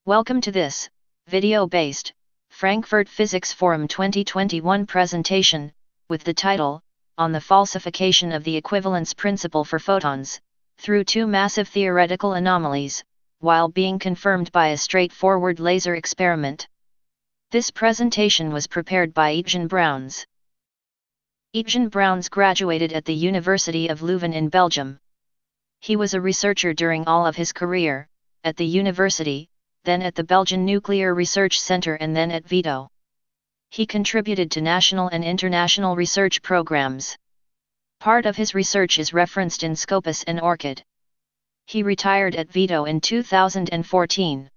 Welcome to this, video-based, Frankfurt Physics Forum 2021 presentation, with the title, On the Falsification of the Equivalence Principle for Photons, through two massive theoretical anomalies, while being confirmed by a straightforward laser experiment. This presentation was prepared by Etienne Browns. Etienne Browns graduated at the University of Leuven in Belgium. He was a researcher during all of his career, at the university, then at the Belgian Nuclear Research Centre and then at VITO. He contributed to national and international research programs. Part of his research is referenced in Scopus and ORCID. He retired at VITO in 2014.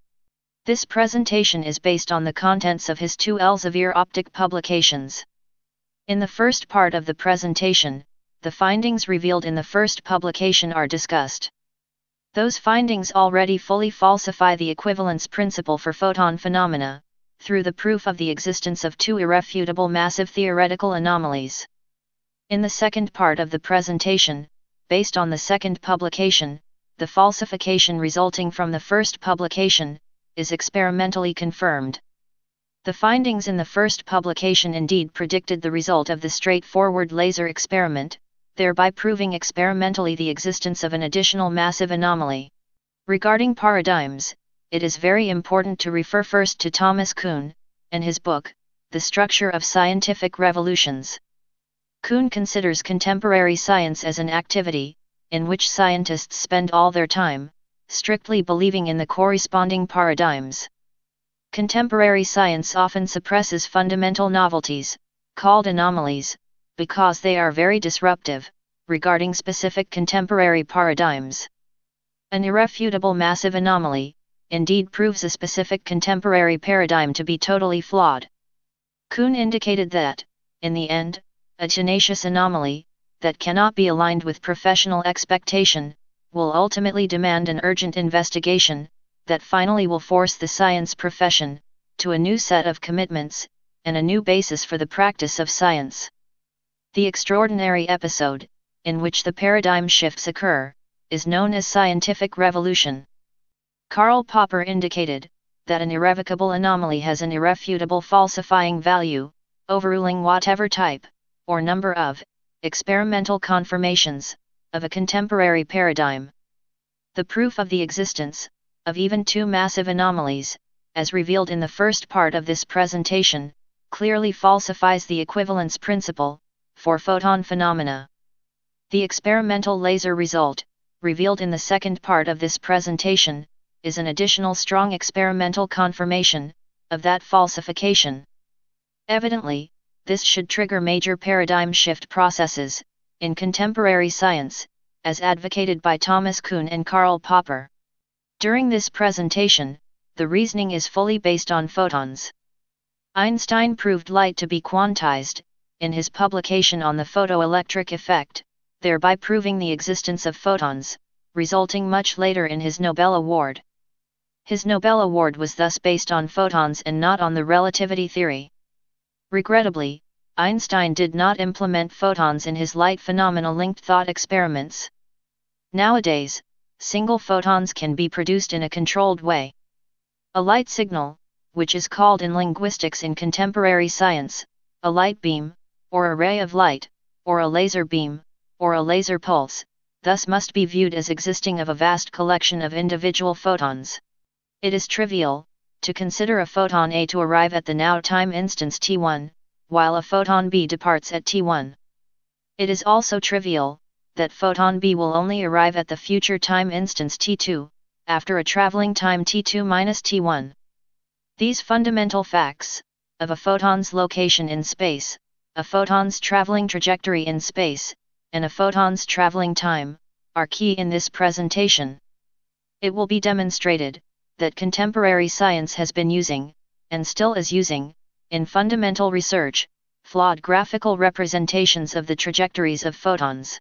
This presentation is based on the contents of his two Elsevier optic publications. In the first part of the presentation, the findings revealed in the first publication are discussed. Those findings already fully falsify the equivalence principle for photon phenomena, through the proof of the existence of two irrefutable massive theoretical anomalies. In the second part of the presentation, based on the second publication, the falsification resulting from the first publication is experimentally confirmed. The findings in the first publication indeed predicted the result of the straightforward laser experiment, thereby proving experimentally the existence of an additional massive anomaly. Regarding paradigms, it is very important to refer first to Thomas Kuhn, and his book, The Structure of Scientific Revolutions. Kuhn considers contemporary science as an activity, in which scientists spend all their time, strictly believing in the corresponding paradigms. Contemporary science often suppresses fundamental novelties, called anomalies, because they are very disruptive, regarding specific contemporary paradigms. An irrefutable massive anomaly, indeed proves a specific contemporary paradigm to be totally flawed. Kuhn indicated that, in the end, a tenacious anomaly, that cannot be aligned with professional expectation, will ultimately demand an urgent investigation, that finally will force the science profession to a new set of commitments, and a new basis for the practice of science. The extraordinary episode, in which the paradigm shifts occur, is known as scientific revolution. Karl Popper indicated that an irrevocable anomaly has an irrefutable falsifying value, overruling whatever type, or number of, experimental confirmations, of a contemporary paradigm. The proof of the existence of even two massive anomalies, as revealed in the first part of this presentation, clearly falsifies the equivalence principle for photon phenomena. The experimental laser result, revealed in the second part of this presentation, is an additional strong experimental confirmation of that falsification. Evidently, this should trigger major paradigm shift processes in contemporary science, as advocated by Thomas Kuhn and Karl Popper. During this presentation, the reasoning is fully based on photons. Einstein proved light to be quantized, in his publication on the photoelectric effect, thereby proving the existence of photons, resulting much later in his Nobel Award. His Nobel Award was thus based on photons and not on the relativity theory. Regrettably, Einstein did not implement photons in his light phenomena-linked thought experiments. Nowadays, single photons can be produced in a controlled way. A light signal, which is called in linguistics in contemporary science, a light beam, or a ray of light, or a laser beam, or a laser pulse, thus must be viewed as existing of a vast collection of individual photons. It is trivial to consider a photon A to arrive at the now time instance t1, while a photon B departs at t1. It is also trivial that photon B will only arrive at the future time instance t2, after a traveling time t2 minus t1. These fundamental facts, of a photon's location in space, a photon's traveling trajectory in space, and a photon's traveling time, are key in this presentation. It will be demonstrated that contemporary science has been using, and still is using, in fundamental research, flawed graphical representations of the trajectories of photons.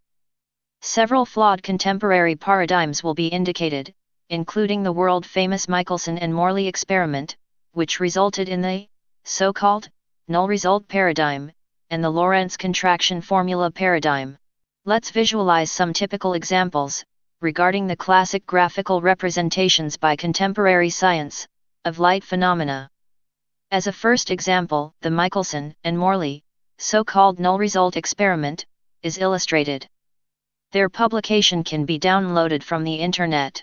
Several flawed contemporary paradigms will be indicated, including the world-famous Michelson and Morley experiment, which resulted in the so-called null result paradigm, and the Lorentz contraction formula paradigm. Let's visualize some typical examples regarding the classic graphical representations by contemporary science of light phenomena. As a first example, the Michelson and Morley, so-called null result experiment, is illustrated. Their publication can be downloaded from the Internet.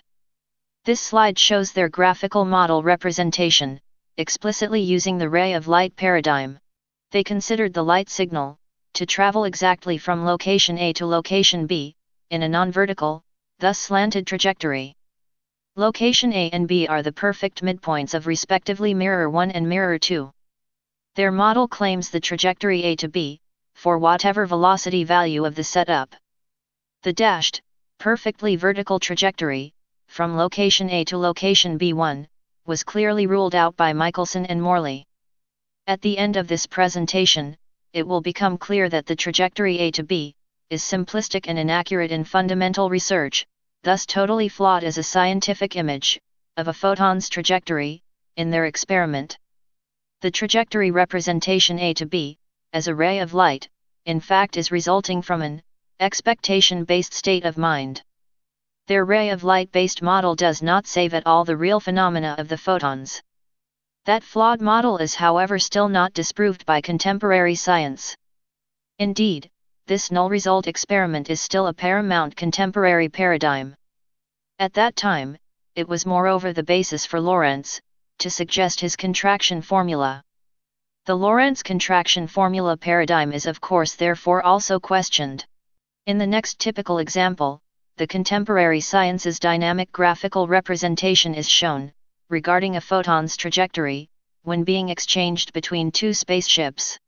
This slide shows their graphical model representation, explicitly using the ray of light paradigm. They considered the light signal to travel exactly from location A to location B, in a non-vertical, thus slanted trajectory. Location A and B are the perfect midpoints of respectively mirror 1 and mirror 2. Their model claims the trajectory A to B, for whatever velocity value of the setup. The dashed, perfectly vertical trajectory, from location A to location B1, was clearly ruled out by Michelson and Morley. At the end of this presentation, it will become clear that the trajectory A to B is simplistic and inaccurate in fundamental research, thus totally flawed as a scientific image of a photon's trajectory in their experiment. The trajectory representation A to B, as a ray of light, in fact is resulting from an expectation-based state of mind. Their ray of light-based model does not save at all the real phenomena of the photons. That flawed model is, however, still not disproved by contemporary science. Indeed, this null result experiment is still a paramount contemporary paradigm. At that time, it was moreover the basis for Lorentz to suggest his contraction formula. The Lorentz contraction formula paradigm is of course therefore also questioned. In the next typical example, the contemporary science's dynamic graphical representation is shown, regarding a photon's trajectory, when being exchanged between two spaceships.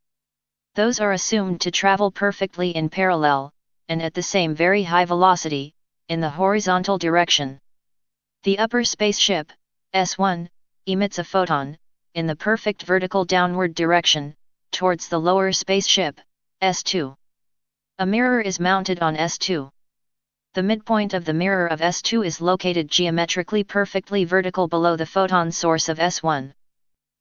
Those are assumed to travel perfectly in parallel, and at the same very high velocity, in the horizontal direction. The upper spaceship, S1, emits a photon, in the perfect vertical downward direction, towards the lower spaceship, S2. A mirror is mounted on S2. The midpoint of the mirror of S2 is located geometrically perfectly vertical below the photon source of S1.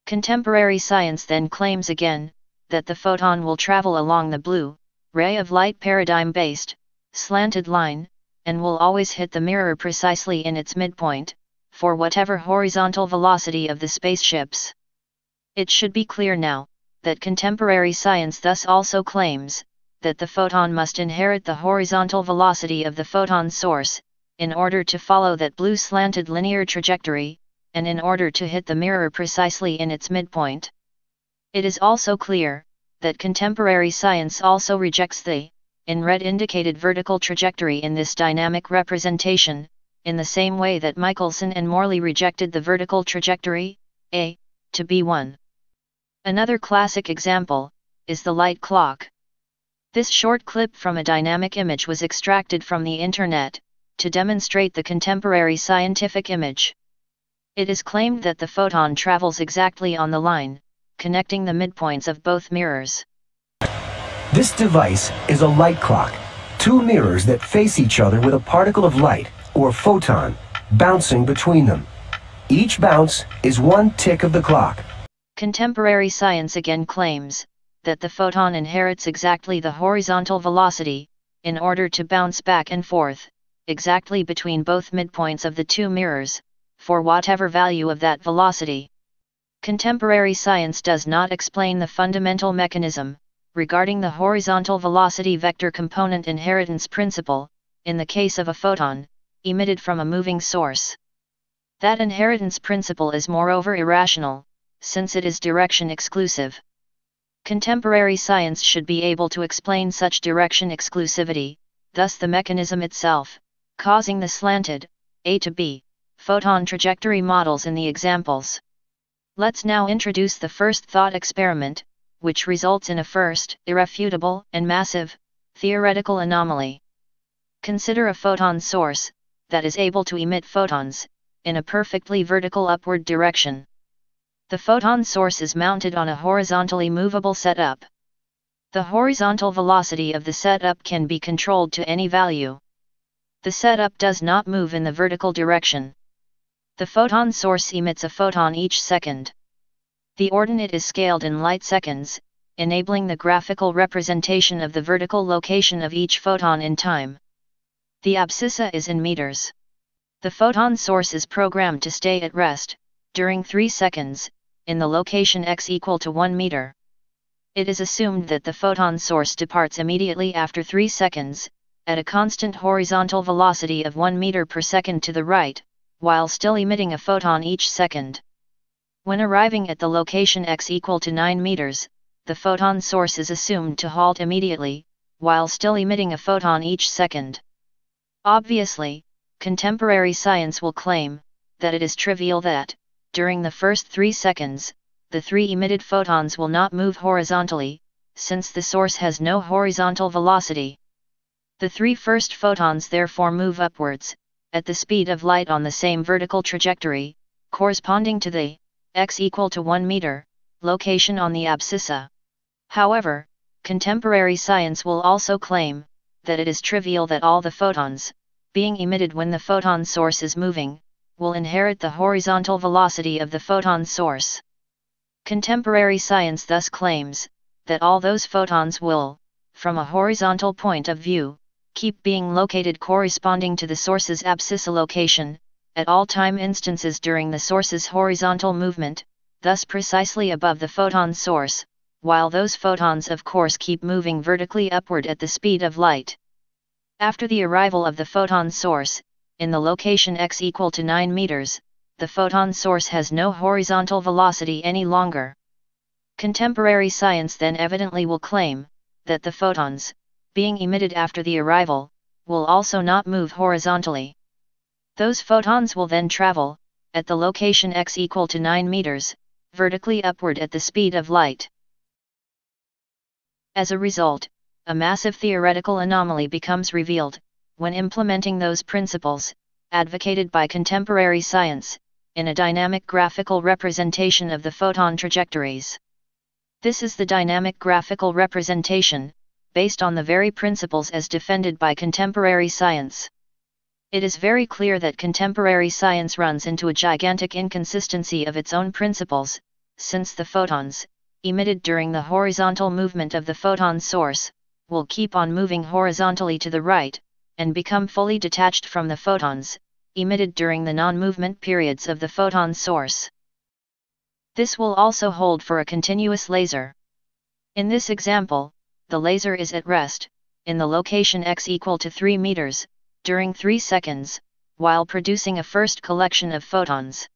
Contemporary science then claims again, that the photon will travel along the blue, ray of light paradigm-based, slanted line, and will always hit the mirror precisely in its midpoint, for whatever horizontal velocity of the spaceships. It should be clear now, that contemporary science thus also claims, that the photon must inherit the horizontal velocity of the photon source, in order to follow that blue slanted linear trajectory, and in order to hit the mirror precisely in its midpoint. It is also clear, that contemporary science also rejects the, in red indicated vertical trajectory in this dynamic representation, in the same way that Michelson and Morley rejected the vertical trajectory, A, to B1. Another classic example, is the light clock. This short clip from a dynamic image was extracted from the Internet, to demonstrate the contemporary scientific image. It is claimed that the photon travels exactly on the line, connecting the midpoints of both mirrors. This device is a light clock, two mirrors that face each other with a particle of light, or photon, bouncing between them. Each bounce is one tick of the clock. Contemporary science again claims that the photon inherits exactly the horizontal velocity, in order to bounce back and forth, exactly between both midpoints of the two mirrors, for whatever value of that velocity. Contemporary science does not explain the fundamental mechanism, regarding the horizontal velocity vector component inheritance principle, in the case of a photon, emitted from a moving source. That inheritance principle is moreover irrational, since it is direction exclusive. Contemporary science should be able to explain such direction exclusivity, thus the mechanism itself, causing the slanted, A to B, photon trajectory models in the examples. Let's now introduce the first thought experiment, which results in a first, irrefutable, and massive, theoretical anomaly. Consider a photon source, that is able to emit photons, in a perfectly vertical upward direction. The photon source is mounted on a horizontally movable setup. The horizontal velocity of the setup can be controlled to any value. The setup does not move in the vertical direction. The photon source emits a photon each second. The ordinate is scaled in light seconds, enabling the graphical representation of the vertical location of each photon in time. The abscissa is in meters. The photon source is programmed to stay at rest, during 3 seconds, in the location x equal to 1 meter. It is assumed that the photon source departs immediately after 3 seconds, at a constant horizontal velocity of 1 meter per second to the right, while still emitting a photon each second. When arriving at the location x equal to 9 meters, the photon source is assumed to halt immediately, while still emitting a photon each second. Obviously, contemporary science will claim that it is trivial that, during the first 3 seconds, the 3 emitted photons will not move horizontally, since the source has no horizontal velocity. The 3 first photons therefore move upwards, at the speed of light on the same vertical trajectory, corresponding to the x equal to 1 meter location on the abscissa. However, contemporary science will also claim that it is trivial that all the photons, being emitted when the photon source is moving, will inherit the horizontal velocity of the photon source. Contemporary science thus claims that all those photons will, from a horizontal point of view, keep being located corresponding to the source's abscissa location, at all time instances during the source's horizontal movement, thus precisely above the photon source, while those photons of course keep moving vertically upward at the speed of light. After the arrival of the photon source, in the location x equal to 9 meters, the photon source has no horizontal velocity any longer. Contemporary science then evidently will claim that the photons, being emitted after the arrival, will also not move horizontally. Those photons will then travel, at the location x equal to 9 meters, vertically upward at the speed of light. As a result, a massive theoretical anomaly becomes revealed, when implementing those principles, advocated by contemporary science, in a dynamic graphical representation of the photon trajectories. This is the dynamic graphical representation, based on the very principles as defended by contemporary science. It is very clear that contemporary science runs into a gigantic inconsistency of its own principles, since the photons, emitted during the horizontal movement of the photon source, will keep on moving horizontally to the right, and become fully detached from the photons, emitted during the non-movement periods of the photon source. This will also hold for a continuous laser. In this example, the laser is at rest, in the location x equal to 3 meters, during 3 seconds, while producing a first collection of photons.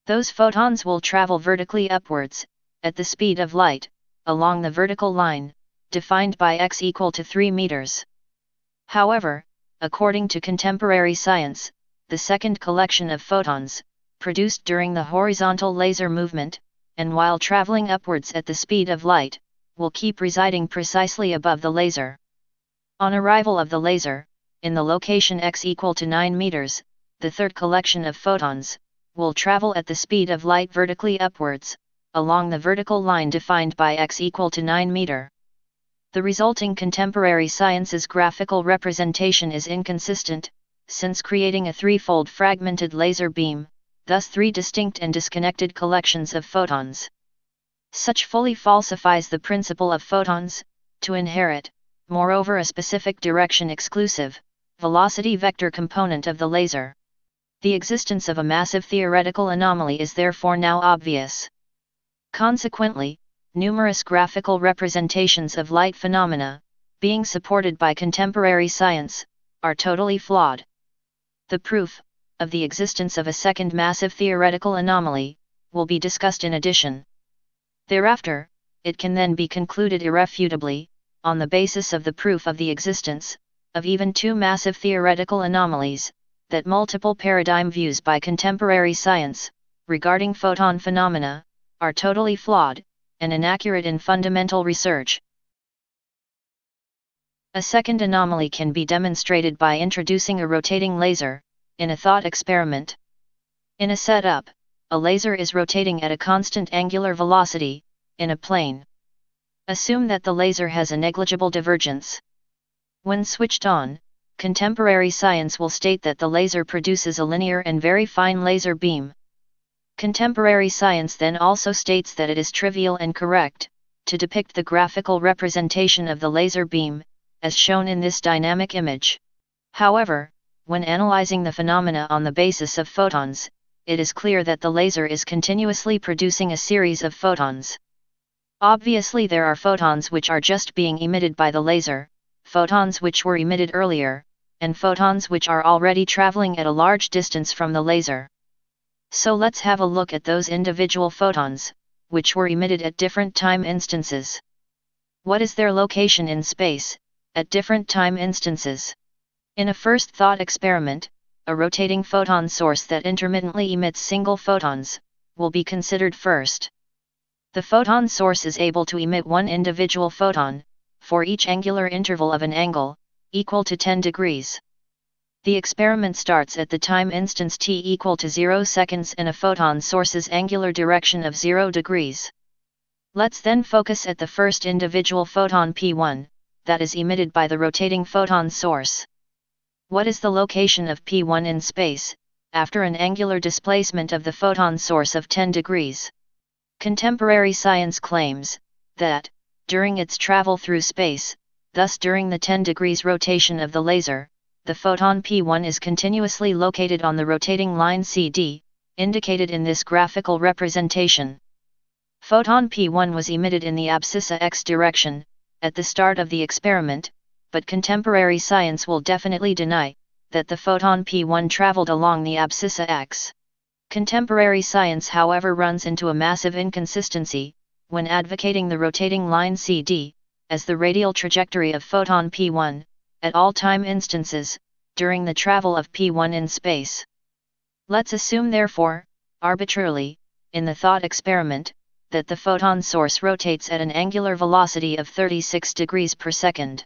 Those photons will travel vertically upwards, at the speed of light, along the vertical line, defined by x equal to 3 meters. However, according to contemporary science, the second collection of photons, produced during the horizontal laser movement, and while traveling upwards at the speed of light, will keep residing precisely above the laser. On arrival of the laser, in the location x equal to 9 meters, the third collection of photons, will travel at the speed of light vertically upwards, along the vertical line defined by x equal to 9 meter. The resulting contemporary science's graphical representation is inconsistent, since creating a threefold fragmented laser beam, thus 3 distinct and disconnected collections of photons. Such fully falsifies the principle of photons, to inherit, moreover, a specific direction-exclusive, velocity vector component of the laser. The existence of a massive theoretical anomaly is therefore now obvious. Consequently, numerous graphical representations of light phenomena, being supported by contemporary science, are totally flawed. The proof of the existence of a second massive theoretical anomaly will be discussed in addition. Thereafter, it can then be concluded irrefutably, on the basis of the proof of the existence of even 2 massive theoretical anomalies, that multiple paradigm views by contemporary science regarding photon phenomena are totally flawed and inaccurate in fundamental research. A second anomaly can be demonstrated by introducing a rotating laser in a thought experiment. In a setup, a laser is rotating at a constant angular velocity in a plane. Assume that the laser has a negligible divergence. When switched on, contemporary science will state that the laser produces a linear and very fine laser beam. Contemporary science then also states that it is trivial and correct to depict the graphical representation of the laser beam, as shown in this dynamic image. However, when analyzing the phenomena on the basis of photons, it is clear that the laser is continuously producing a series of photons. Obviously there are photons which are just being emitted by the laser, photons which were emitted earlier, and photons which are already traveling at a large distance from the laser. So let's have a look at those individual photons, which were emitted at different time instances. What is their location in space, at different time instances? In a first thought experiment, a rotating photon source that intermittently emits single photons will be considered first. The photon source is able to emit one individual photon for each angular interval of an angle equal to 10 degrees. The experiment starts at the time instance t equal to 0 seconds and a photon source's angular direction of 0 degrees. Let's then focus at the first individual photon P1 that is emitted by the rotating photon source. What is the location of P1 in space, after an angular displacement of the photon source of 10 degrees? Contemporary science claims that, during its travel through space, thus during the 10 degrees rotation of the laser, the photon P1 is continuously located on the rotating line CD, indicated in this graphical representation. Photon P1 was emitted in the abscissa X direction, at the start of the experiment, but contemporary science will definitely deny that the photon P1 traveled along the abscissa X. Contemporary science however runs into a massive inconsistency, when advocating the rotating line CD, as the radial trajectory of photon P1, at all time instances, during the travel of P1 in space. Let's assume therefore, arbitrarily, in the thought experiment, that the photon source rotates at an angular velocity of 36 degrees per second.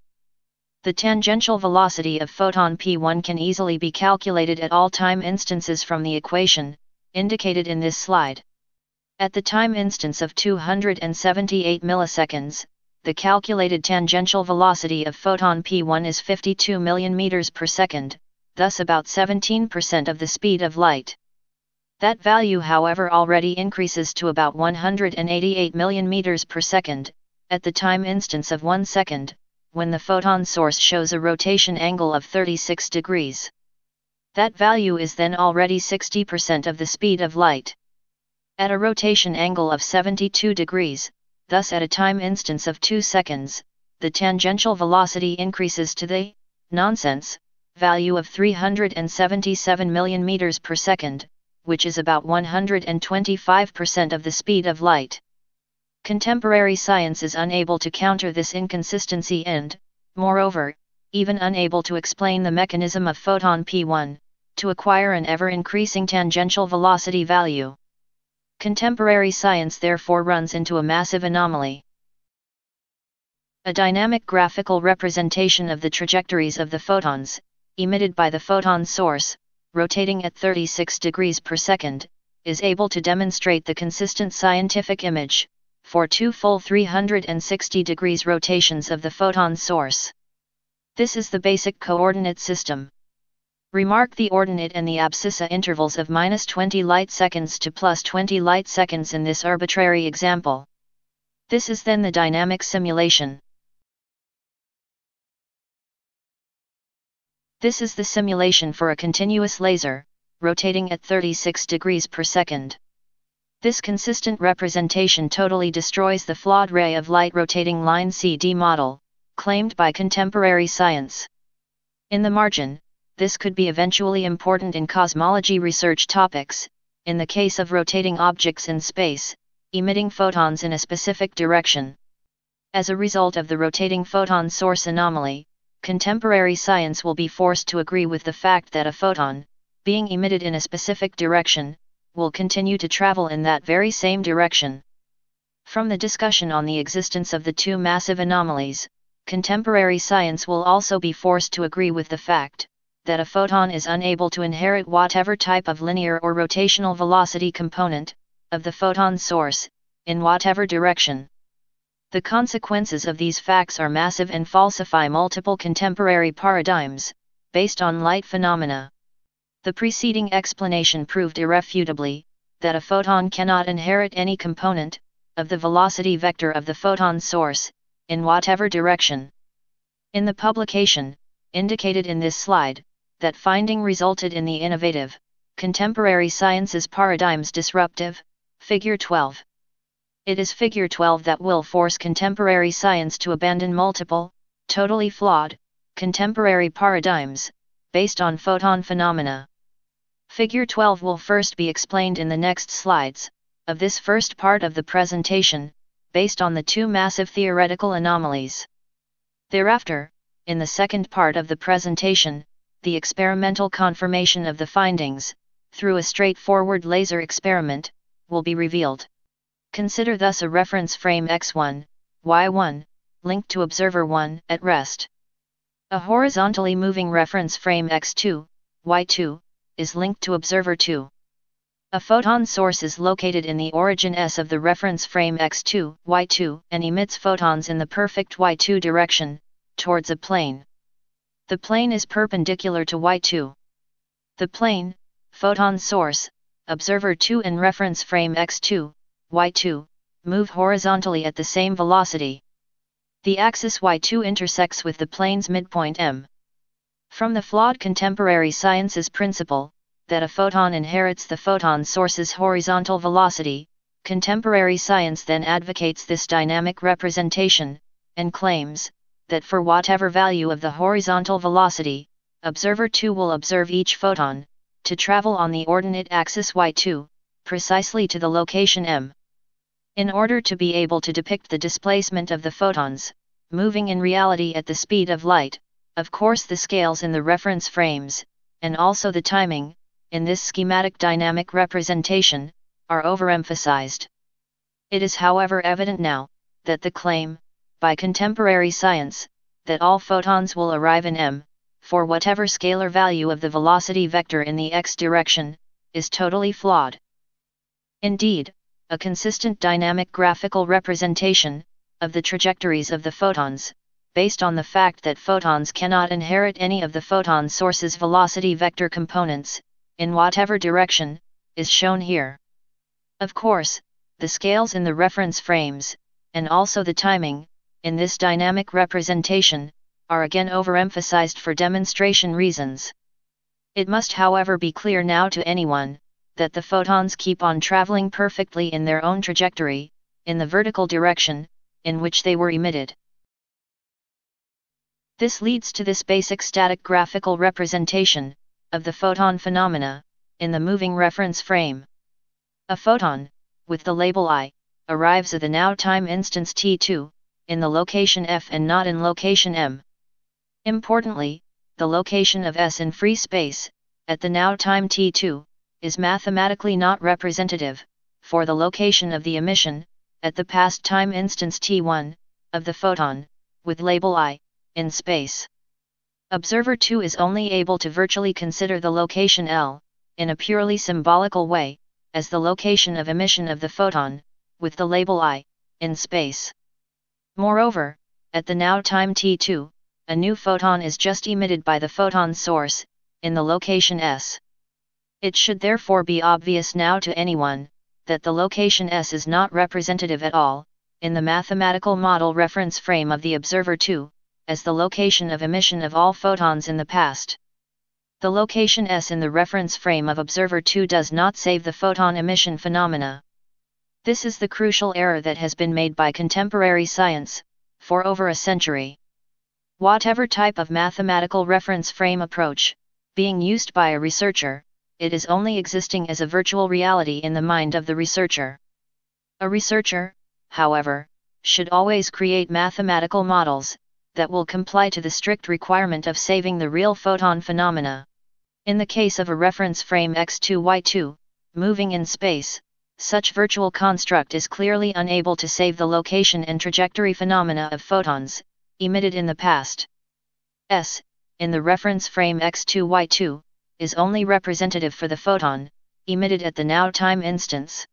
The tangential velocity of photon P1 can easily be calculated at all time instances from the equation, indicated in this slide. At the time instance of 278 milliseconds, the calculated tangential velocity of photon P1 is 52 million meters per second, thus about 17% of the speed of light. That value however already increases to about 188 million meters per second, at the time instance of 1 second, when the photon source shows a rotation angle of 36 degrees. That value is then already 60% of the speed of light. At a rotation angle of 72 degrees, thus at a time instance of 2 seconds, the tangential velocity increases to the nonsense value of 377 million meters per second, which is about 125% of the speed of light. Contemporary science is unable to counter this inconsistency and, moreover, even unable to explain the mechanism of photon P1, to acquire an ever-increasing tangential velocity value. Contemporary science therefore runs into a massive anomaly. A dynamic graphical representation of the trajectories of the photons, emitted by the photon source, rotating at 36 degrees per second, is able to demonstrate the consistent scientific image, for two full 360 degrees rotations of the photon source. This is the basic coordinate system. Remark the ordinate and the abscissa intervals of -20 light seconds to +20 light seconds in this arbitrary example. This is then the dynamic simulation. This is the simulation for a continuous laser, rotating at 36 degrees per second. This consistent representation totally destroys the flawed ray of light rotating line CD model, claimed by contemporary science. In the margin, this could be eventually important in cosmology research topics, in the case of rotating objects in space, emitting photons in a specific direction. As a result of the rotating photon source anomaly, contemporary science will be forced to agree with the fact that a photon, being emitted in a specific direction, will continue to travel in that very same direction. From the discussion on the existence of the two massive anomalies, contemporary science will also be forced to agree with the fact that a photon is unable to inherit whatever type of linear or rotational velocity component of the photon source, in whatever direction. The consequences of these facts are massive and falsify multiple contemporary paradigms, based on light phenomena. The preceding explanation proved irrefutably that a photon cannot inherit any component of the velocity vector of the photon source, in whatever direction. In the publication, indicated in this slide, that finding resulted in the innovative Contemporary Science's Paradigms Disruptive, Figure 12. It is Figure 12 that will force contemporary science to abandon multiple, totally flawed, contemporary paradigms, based on photon phenomena. Figure 12 will first be explained in the next slides, of this first part of the presentation, based on the two massive theoretical anomalies. Thereafter, in the second part of the presentation, the experimental confirmation of the findings, through a straightforward laser experiment, will be revealed. Consider thus a reference frame x1, y1, linked to observer 1 at rest. A horizontally moving reference frame x2, y2, is linked to observer 2. A photon source is located in the origin S of the reference frame x2, y2, and emits photons in the perfect y2 direction, towards a plane. The plane is perpendicular to y2. The plane, photon source, observer 2 and reference frame x2, y2, move horizontally at the same velocity. The axis y2 intersects with the plane's midpoint m. From the flawed contemporary science's principle, that a photon inherits the photon source's horizontal velocity, contemporary science then advocates this dynamic representation, and claims, that for whatever value of the horizontal velocity, observer 2 will observe each photon, to travel on the ordinate axis y2, precisely to the location m. In order to be able to depict the displacement of the photons, moving in reality at the speed of light, of course the scales in the reference frames, and also the timing, in this schematic dynamic representation, are overemphasized. It is however evident now, that the claim, by contemporary science, that all photons will arrive in m, for whatever scalar value of the velocity vector in the x direction, is totally flawed. Indeed, a consistent dynamic graphical representation, of the trajectories of the photons, based on the fact that photons cannot inherit any of the photon source's velocity vector components, in whatever direction, is shown here. Of course, the scales in the reference frames, and also the timing, in this dynamic representation, are again overemphasized for demonstration reasons. It must however be clear now to anyone, that the photons keep on traveling perfectly in their own trajectory, in the vertical direction, in which they were emitted. This leads to this basic static graphical representation, of the photon phenomena, in the moving reference frame. A photon, with the label I, arrives at the now time instance t2, in the location f and not in location m. Importantly, the location of s in free space, at the now time t2, is mathematically not representative, for the location of the emission, at the past time instance t1, of the photon, with label I, in space. Observer 2 is only able to virtually consider the location L, in a purely symbolical way, as the location of emission of the photon, with the label I, in space. Moreover, at the now time t2, a new photon is just emitted by the photon source, in the location S. It should therefore be obvious now to anyone, that the location S is not representative at all, in the mathematical model reference frame of the observer 2, as the location of emission of all photons in the past. The location S in the reference frame of observer 2 does not save the photon emission phenomena. This is the crucial error that has been made by contemporary science, for over a century. Whatever type of mathematical reference frame approach, being used by a researcher, it is only existing as a virtual reality in the mind of the researcher. A researcher, however, should always create mathematical models, that will comply to the strict requirement of saving the real photon phenomena. In the case of a reference frame x2 y2, moving in space, such virtual construct is clearly unable to save the location and trajectory phenomena of photons, emitted in the past. S, in the reference frame x2 y2, is only representative for the photon, emitted at the now time instance.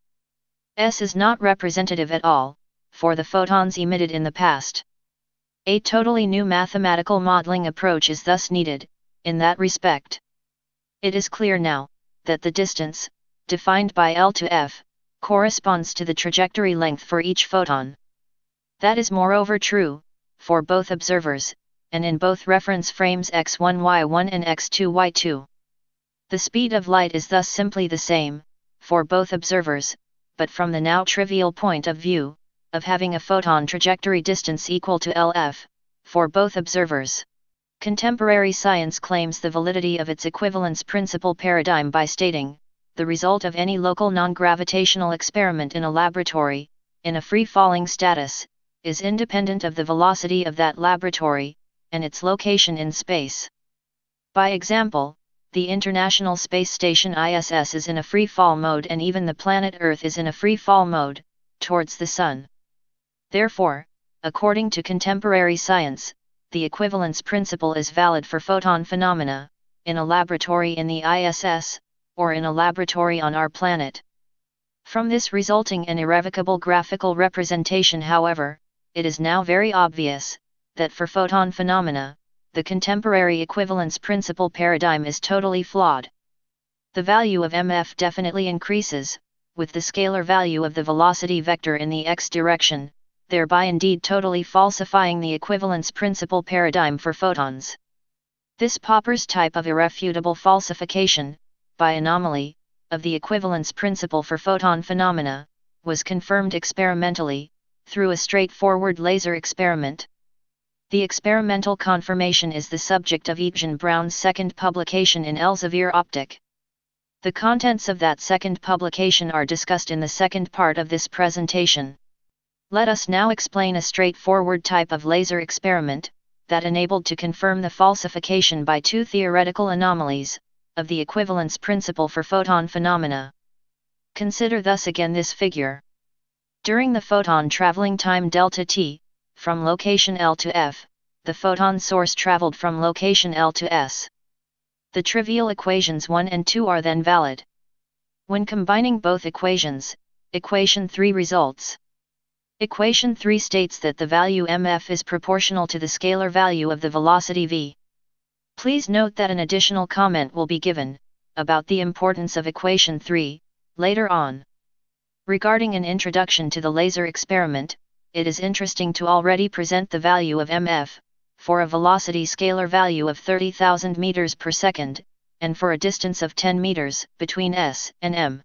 S is not representative at all, for the photons emitted in the past. A totally new mathematical modeling approach is thus needed, in that respect. It is clear now, that the distance, defined by L to F, corresponds to the trajectory length for each photon. That is moreover true, for both observers, and in both reference frames x1 y1 and x2 y2. The speed of light is thus simply the same, for both observers, but from the now trivial point of view, of having a photon trajectory distance equal to LF, for both observers. Contemporary science claims the validity of its equivalence principle paradigm by stating, the result of any local non-gravitational experiment in a laboratory, in a free-falling status, is independent of the velocity of that laboratory, and its location in space. By example, the International Space Station ISS is in a free-fall mode and even the planet Earth is in a free-fall mode, towards the Sun. Therefore, according to contemporary science, the equivalence principle is valid for photon phenomena, in a laboratory in the ISS, or in a laboratory on our planet. From this resulting and irrevocable graphical representation, however, it is now very obvious, that for photon phenomena, the contemporary equivalence principle paradigm is totally flawed. The value of mf definitely increases, with the scalar value of the velocity vector in the x direction, thereby indeed totally falsifying the equivalence principle paradigm for photons. This Popper's type of irrefutable falsification, by anomaly, of the equivalence principle for photon phenomena, was confirmed experimentally, through a straightforward laser experiment. The experimental confirmation is the subject of Etienne Brown's second publication in Elsevier Optik. The contents of that second publication are discussed in the second part of this presentation. Let us now explain a straightforward type of laser experiment, that enabled to confirm the falsification by two theoretical anomalies, of the equivalence principle for photon phenomena. Consider thus again this figure. During the photon traveling time delta t, from location L to F, the photon source traveled from location L to S. The trivial equations 1 and 2 are then valid. When combining both equations, equation 3 results. Equation 3 states that the value mf is proportional to the scalar value of the velocity v. Please note that an additional comment will be given, about the importance of equation 3, later on. Regarding an introduction to the laser experiment, it is interesting to already present the value of mf, for a velocity scalar value of 30,000 meters per second, and for a distance of 10 meters, between s and m.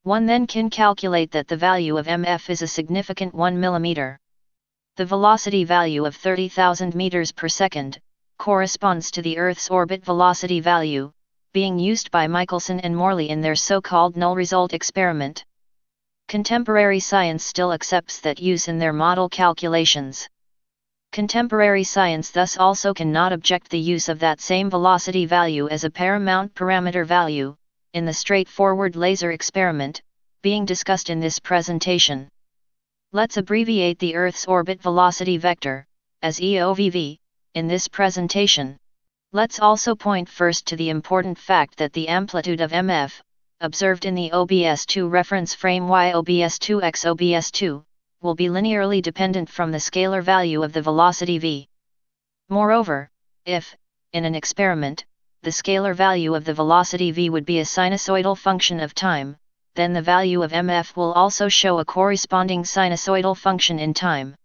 One then can calculate that the value of mf is a significant 1 mm. The velocity value of 30,000 meters per second, corresponds to the Earth's orbit velocity value, being used by Michelson and Morley in their so-called null result experiment. Contemporary science still accepts that use in their model calculations. Contemporary science thus also cannot object the use of that same velocity value as a paramount parameter value, in the straightforward laser experiment, being discussed in this presentation. Let's abbreviate the Earth's orbit velocity vector, as EOVV, in this presentation. Let's also point first to the important fact that the amplitude of mf, observed in the OBS2 reference frame YOBS2 x OBS2, will be linearly dependent from the scalar value of the velocity v. Moreover, if, in an experiment, the scalar value of the velocity v would be a sinusoidal function of time, then the value of mf will also show a corresponding sinusoidal function in time.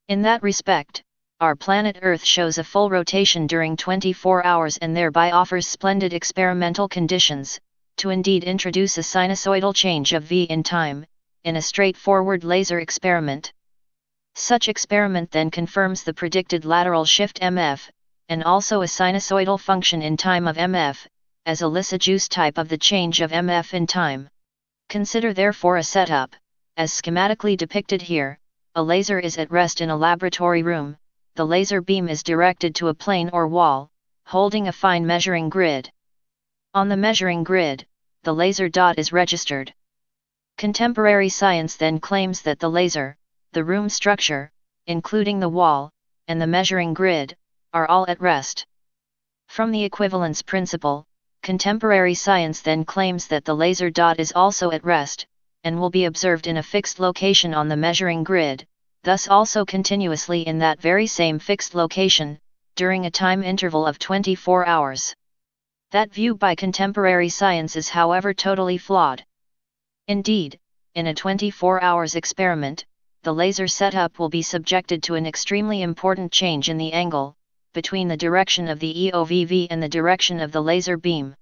In that respect, our planet Earth shows a full rotation during 24 hours and thereby offers splendid experimental conditions, to indeed introduce a sinusoidal change of v in time, in a straightforward laser experiment. Such experiment then confirms the predicted lateral shift mf, and also a sinusoidal function in time of mf, as a Lissajous type of the change of mf in time. Consider therefore a setup, as schematically depicted here. A laser is at rest in a laboratory room, the laser beam is directed to a plane or wall, holding a fine measuring grid. On the measuring grid, the laser dot is registered. Contemporary science then claims that the laser, the room structure, including the wall, and the measuring grid, are all at rest. From the equivalence principle, contemporary science then claims that the laser dot is also at rest, and will be observed in a fixed location on the measuring grid, thus also continuously in that very same fixed location, during a time interval of 24 hours. That view by contemporary science is however totally flawed. Indeed, in a 24 hours experiment, the laser setup will be subjected to an extremely important change in the angle, between the direction of the EOVV and the direction of the laser beam.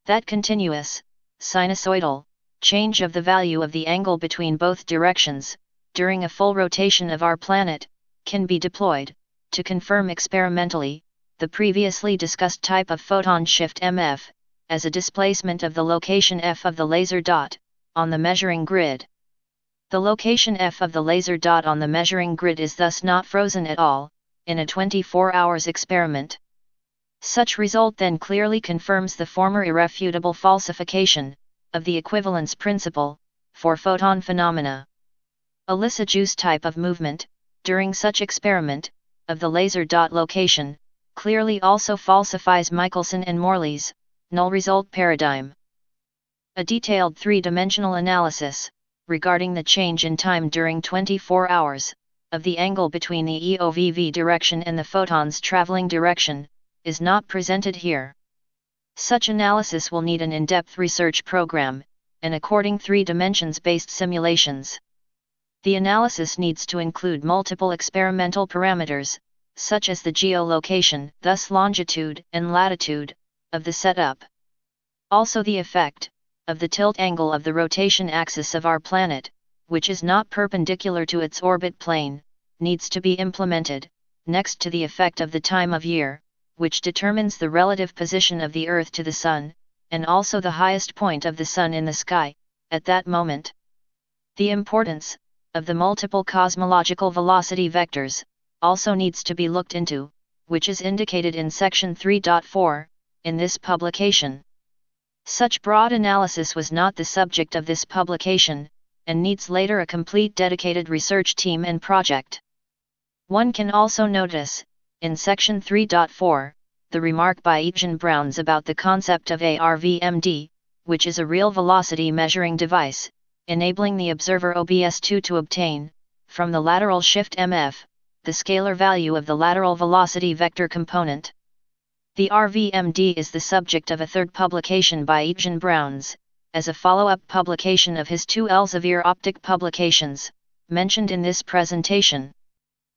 That continuous, sinusoidal, change of the value of the angle between both directions, during a full rotation of our planet, can be deployed, to confirm experimentally, the previously discussed type of photon shift MF, as a displacement of the location F of the laser dot, on the measuring grid. The location F of the laser dot on the measuring grid is thus not frozen at all, in a 24 hours experiment. Such result then clearly confirms the former irrefutable falsification, of the equivalence principle, for photon phenomena. A Lissajous type of movement, during such experiment, of the laser dot location, clearly also falsifies Michelson and Morley's null result paradigm. A detailed three-dimensional analysis, regarding the change in time during 24 hours, of the angle between the EOVV direction and the photon's traveling direction, is not presented here. Such analysis will need an in-depth research program, and according three dimensions-based simulations. The analysis needs to include multiple experimental parameters, such as the geolocation, thus longitude and latitude, of the setup. Also the effect, of the tilt angle of the rotation axis of our planet, which is not perpendicular to its orbit plane, needs to be implemented, next to the effect of the time of year, which determines the relative position of the Earth to the Sun, and also the highest point of the Sun in the sky, at that moment. The importance, of the multiple cosmological velocity vectors, also needs to be looked into, which is indicated in section 3.4, in this publication. Such broad analysis was not the subject of this publication, and needs later a complete dedicated research team and project. One can also notice, in section 3.4, the remark by Etienne Browns about the concept of ARVMD, which is a real velocity measuring device, enabling the observer OBS2 to obtain, from the lateral shift MF, the scalar value of the lateral velocity vector component. The RVMD is the subject of a third publication by Etienne Browns, as a follow-up publication of his two Elsevier optic publications, mentioned in this presentation.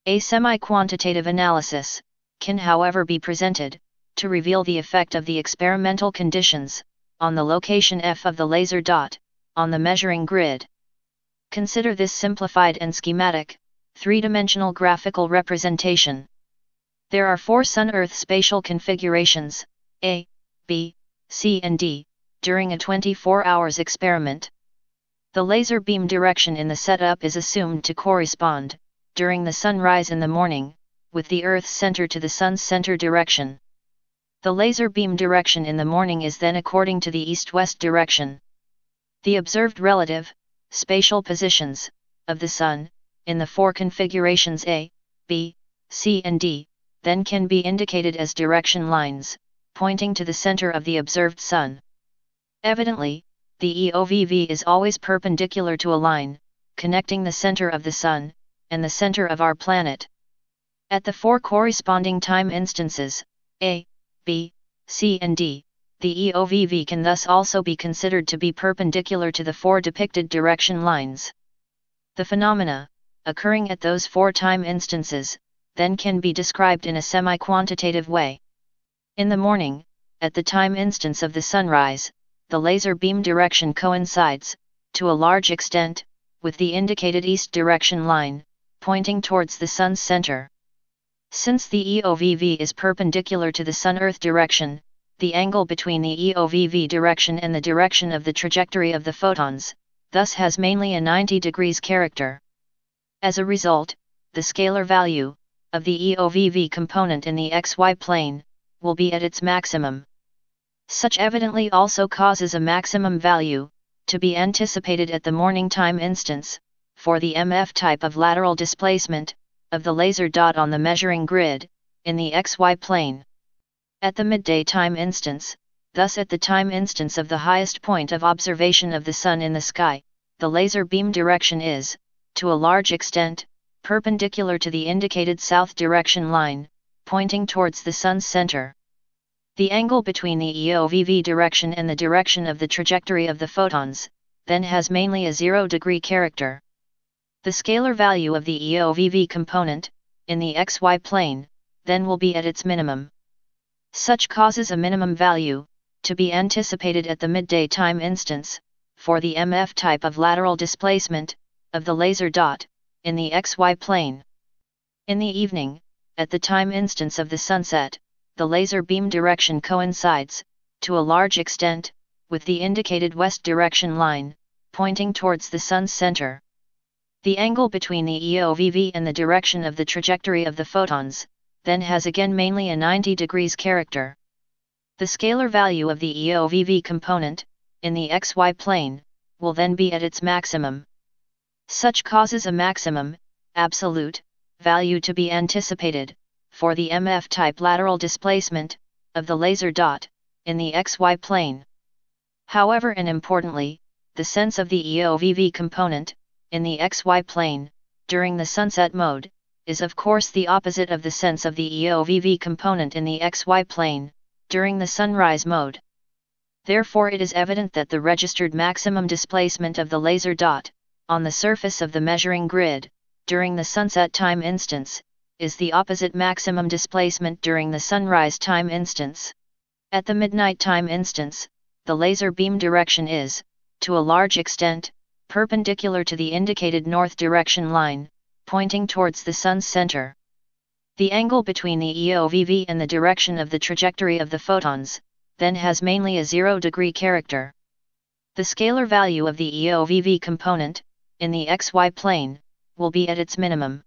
A semi-quantitative analysis can however be presented, to reveal the effect of the experimental conditions, on the location F of the laser dot, on the measuring grid. Consider this simplified and schematic, three-dimensional graphical representation. There are four Sun-Earth spatial configurations, A, B, C and D, during a 24 hours experiment. The laser beam direction in the setup is assumed to correspond, during the sunrise in the morning, with the Earth's center to the Sun's center direction. The laser beam direction in the morning is then according to the east-west direction. The observed relative, spatial positions, of the Sun, in the four configurations A, B, C and D, then can be indicated as direction lines, pointing to the center of the observed Sun. Evidently, the EOVV is always perpendicular to a line, connecting the center of the Sun, and the center of our planet. At the four corresponding time instances, A, B, C and D, the EOVV can thus also be considered to be perpendicular to the four depicted direction lines. The phenomena, occurring at those four time instances, then can be described in a semi-quantitative way. In the morning, at the time instance of the sunrise, the laser beam direction coincides, to a large extent, with the indicated east direction line, pointing towards the Sun's center. Since the EOVV is perpendicular to the Sun-Earth direction, the angle between the EOVV direction and the direction of the trajectory of the photons, thus has mainly a 90 degrees character. As a result, the scalar value, of the EOVV component in the XY plane, will be at its maximum. Such evidently also causes a maximum value, to be anticipated at the morning time instance, for the MF type of lateral displacement, of the laser dot on the measuring grid, in the XY plane. At the midday time instance, thus at the time instance of the highest point of observation of the Sun in the sky, the laser beam direction is, to a large extent, perpendicular to the indicated south direction line, pointing towards the Sun's center. The angle between the EOVV direction and the direction of the trajectory of the photons, then has mainly a 0-degree character. The scalar value of the EOVV component, in the XY plane, then will be at its minimum. Such causes a minimum value, to be anticipated at the midday time instance, for the MF type of lateral displacement, of the laser dot, in the XY plane. In the evening, at the time instance of the sunset, the laser beam direction coincides, to a large extent, with the indicated west direction line, pointing towards the sun's center. The angle between the EOVV and the direction of the trajectory of the photons, then has again mainly a 90 degrees character. The scalar value of the EOVV component, in the XY plane, will then be at its maximum. Such causes a maximum, absolute, value to be anticipated, for the MF type lateral displacement, of the laser dot, in the XY plane. However, and importantly, the sense of the EOVV component, in the XY plane, during the sunset mode, is of course the opposite of the sense of the EOVV component in the XY plane, during the sunrise mode. Therefore it is evident that the registered maximum displacement of the laser dot, on the surface of the measuring grid, during the sunset time instance, is the opposite maximum displacement during the sunrise time instance. At the midnight time instance, the laser beam direction is, to a large extent, perpendicular to the indicated north direction line, pointing towards the sun's center. The angle between the EOVV and the direction of the trajectory of the photons, then has mainly a 0 degree character. The scalar value of the EOVV component, in the XY plane, will be at its minimum.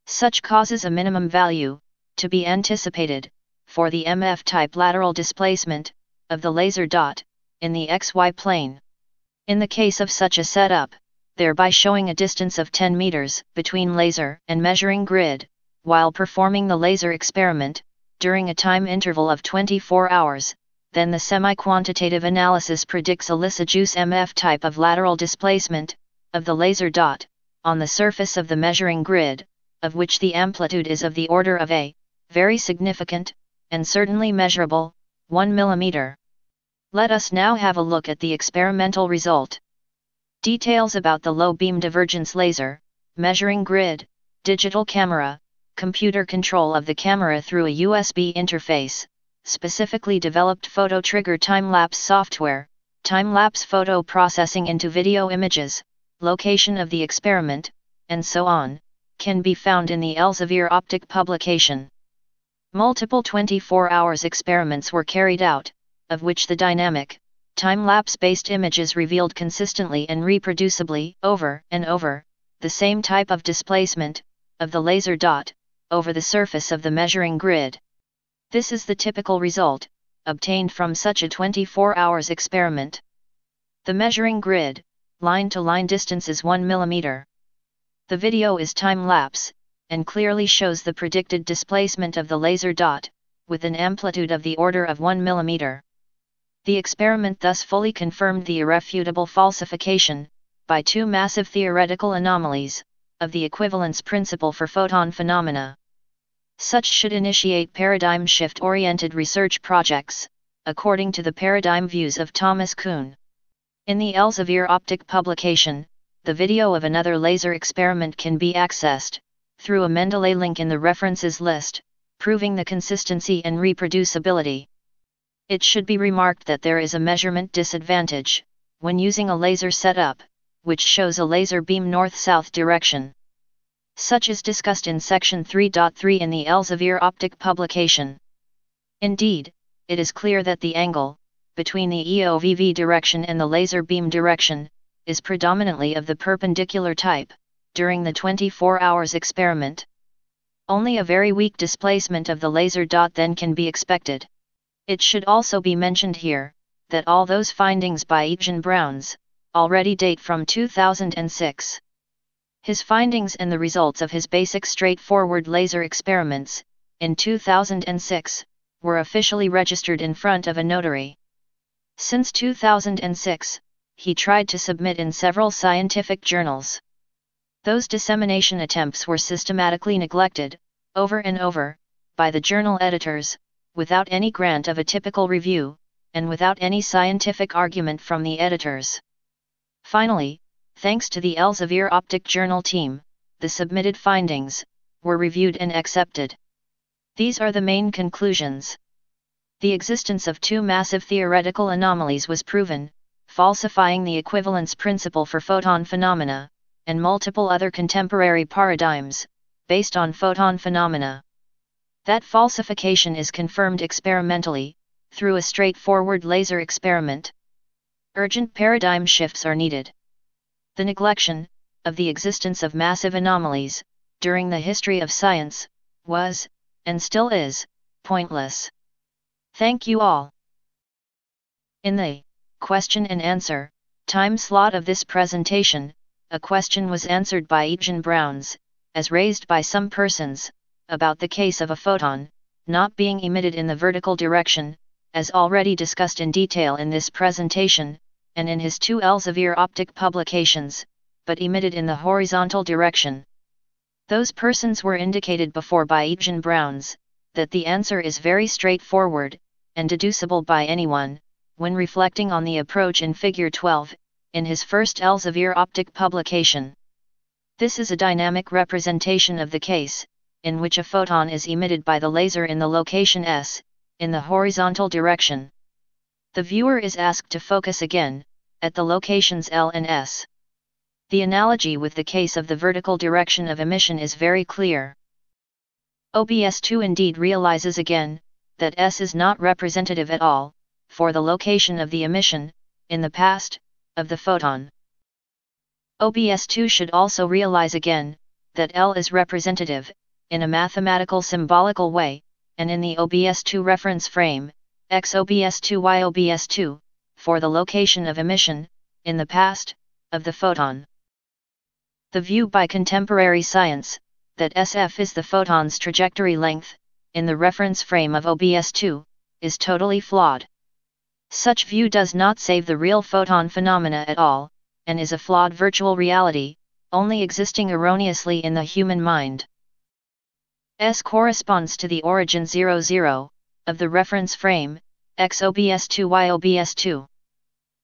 Such causes a minimum value, to be anticipated, for the MF type lateral displacement, of the laser dot, in the XY plane. In the case of such a setup, thereby showing a distance of 10 meters between laser and measuring grid, while performing the laser experiment, during a time interval of 24 hours, then the semi-quantitative analysis predicts a Lissajous MF type of lateral displacement, of the laser dot, on the surface of the measuring grid, of which the amplitude is of the order of a, very significant, and certainly measurable, 1 mm. Let us now have a look at the experimental result. Details about the low beam divergence laser, measuring grid, digital camera, computer control of the camera through a USB interface, specifically developed photo trigger time-lapse software, time-lapse photo processing into video images, location of the experiment, and so on, can be found in the Elsevier Optic publication. Multiple 24 hours experiments were carried out, of which the dynamic, time-lapse-based images revealed consistently and reproducibly, over and over, the same type of displacement, of the laser dot, over the surface of the measuring grid. This is the typical result, obtained from such a 24 hours experiment. The measuring grid, line-to-line distance is 1 mm. The video is time-lapse, and clearly shows the predicted displacement of the laser dot, with an amplitude of the order of 1 mm. The experiment thus fully confirmed the irrefutable falsification, by two massive theoretical anomalies, of the equivalence principle for photon phenomena. Such should initiate paradigm shift-oriented research projects, according to the paradigm views of Thomas Kuhn. In the Elsevier Optic publication, the video of another laser experiment can be accessed, through a Mendeley link in the references list, proving the consistency and reproducibility. It should be remarked that there is a measurement disadvantage, when using a laser setup, which shows a laser beam north-south direction. Such is discussed in section 3.3 in the Elsevier Optic publication. Indeed, it is clear that the angle, between the EOVV direction and the laser beam direction, is predominantly of the perpendicular type, during the 24 hours experiment. Only a very weak displacement of the laser dot then can be expected. It should also be mentioned here, that all those findings by Etienne Browns, already date from 2006. His findings and the results of his basic straightforward laser experiments, in 2006, were officially registered in front of a notary. Since 2006, he tried to submit in several scientific journals. Those dissemination attempts were systematically neglected, over and over, by the journal editors, without any grant of a typical review, and without any scientific argument from the editors. Finally, thanks to the Elsevier Optic Journal team, the submitted findings were reviewed and accepted. These are the main conclusions. The existence of two massive theoretical anomalies was proven, falsifying the equivalence principle for photon phenomena, and multiple other contemporary paradigms, based on photon phenomena. That falsification is confirmed experimentally, through a straightforward laser experiment. Urgent paradigm shifts are needed. The neglection of the existence of massive anomalies, during the history of science, was, and still is, pointless. Thank you all. In the question and answer time slot of this presentation, a question was answered by Eugen Browns, as raised by some persons, about the case of a photon not being emitted in the vertical direction, as already discussed in detail in this presentation, and in his two Elsevier optic publications, but emitted in the horizontal direction. Those persons were indicated before by Eugen Browns, that the answer is very straightforward, and deducible by anyone, when reflecting on the approach in Figure 12, in his first Elsevier optic publication. This is a dynamic representation of the case, in which a photon is emitted by the laser in the location S, in the horizontal direction. The viewer is asked to focus again, at the locations L and S. The analogy with the case of the vertical direction of emission is very clear. OBS2 indeed realizes again, that S is not representative at all, for the location of the emission, in the past, of the photon. OBS2 should also realize again, that L is representative, in a mathematical symbolical way, and in the OBS2 reference frame, X OBS2 Y OBS2, for the location of emission, in the past, of the photon. The view by contemporary science, that SF is the photon's trajectory length, in the reference frame of OBS2, is totally flawed. Such view does not save the real photon phenomena at all, and is a flawed virtual reality, only existing erroneously in the human mind. S corresponds to the origin 00, of the reference frame, X OBS2 Y OBS2.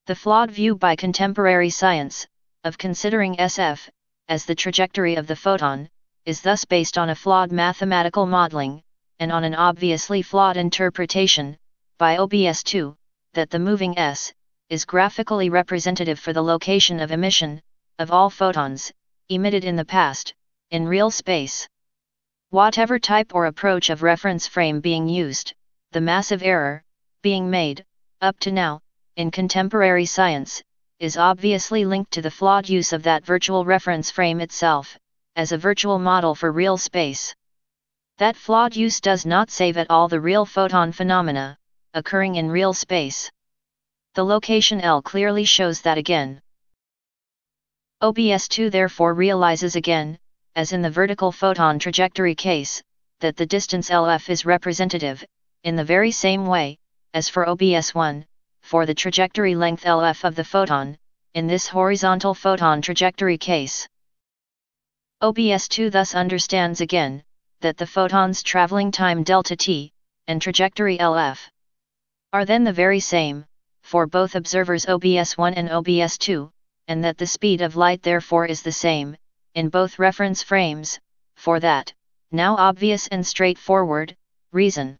The flawed view by contemporary science, of considering SF, as the trajectory of the photon, is thus based on a flawed mathematical modeling, and on an obviously flawed interpretation, by OBS2, that the moving S, is graphically representative for the location of emission, of all photons, emitted in the past, in real space. Whatever type or approach of reference frame being used, the massive error, being made, up to now, in contemporary science, is obviously linked to the flawed use of that virtual reference frame itself, as a virtual model for real space. That flawed use does not save at all the real photon phenomena, occurring in real space. The location L clearly shows that again. OBS2 therefore realizes again, as in the vertical photon trajectory case, that the distance LF is representative, in the very same way, as for OBS1, for the trajectory length LF of the photon, in this horizontal photon trajectory case. OBS2 thus understands again, that the photon's traveling time delta t, and trajectory LF, are then the very same, for both observers OBS1 and OBS2, and that the speed of light therefore is the same, in both reference frames, for that, now obvious and straightforward, reason.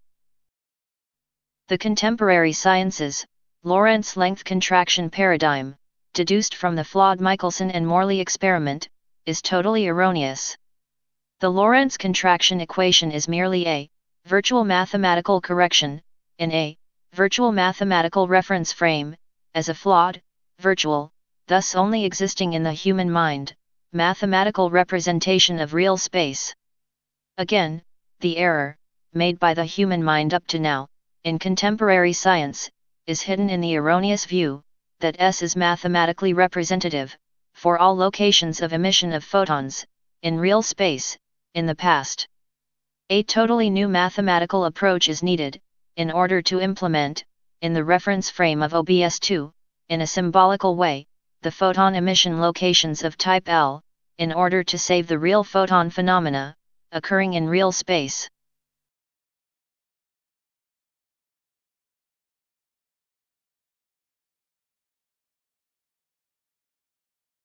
The contemporary sciences, Lorentz length contraction paradigm, deduced from the flawed Michelson and Morley experiment, is totally erroneous. The Lorentz contraction equation is merely a virtual mathematical correction, in a virtual mathematical reference frame, as a flawed, virtual, thus only existing in the human mind, mathematical representation of real space. Again, the error, made by the human mind up to now, in contemporary science, is hidden in the erroneous view, that S is mathematically representative, for all locations of emission of photons, in real space, in the past. A totally new mathematical approach is needed, in order to implement, in the reference frame of OBS2, in a symbolical way, the photon emission locations of type L, in order to save the real photon phenomena, occurring in real space.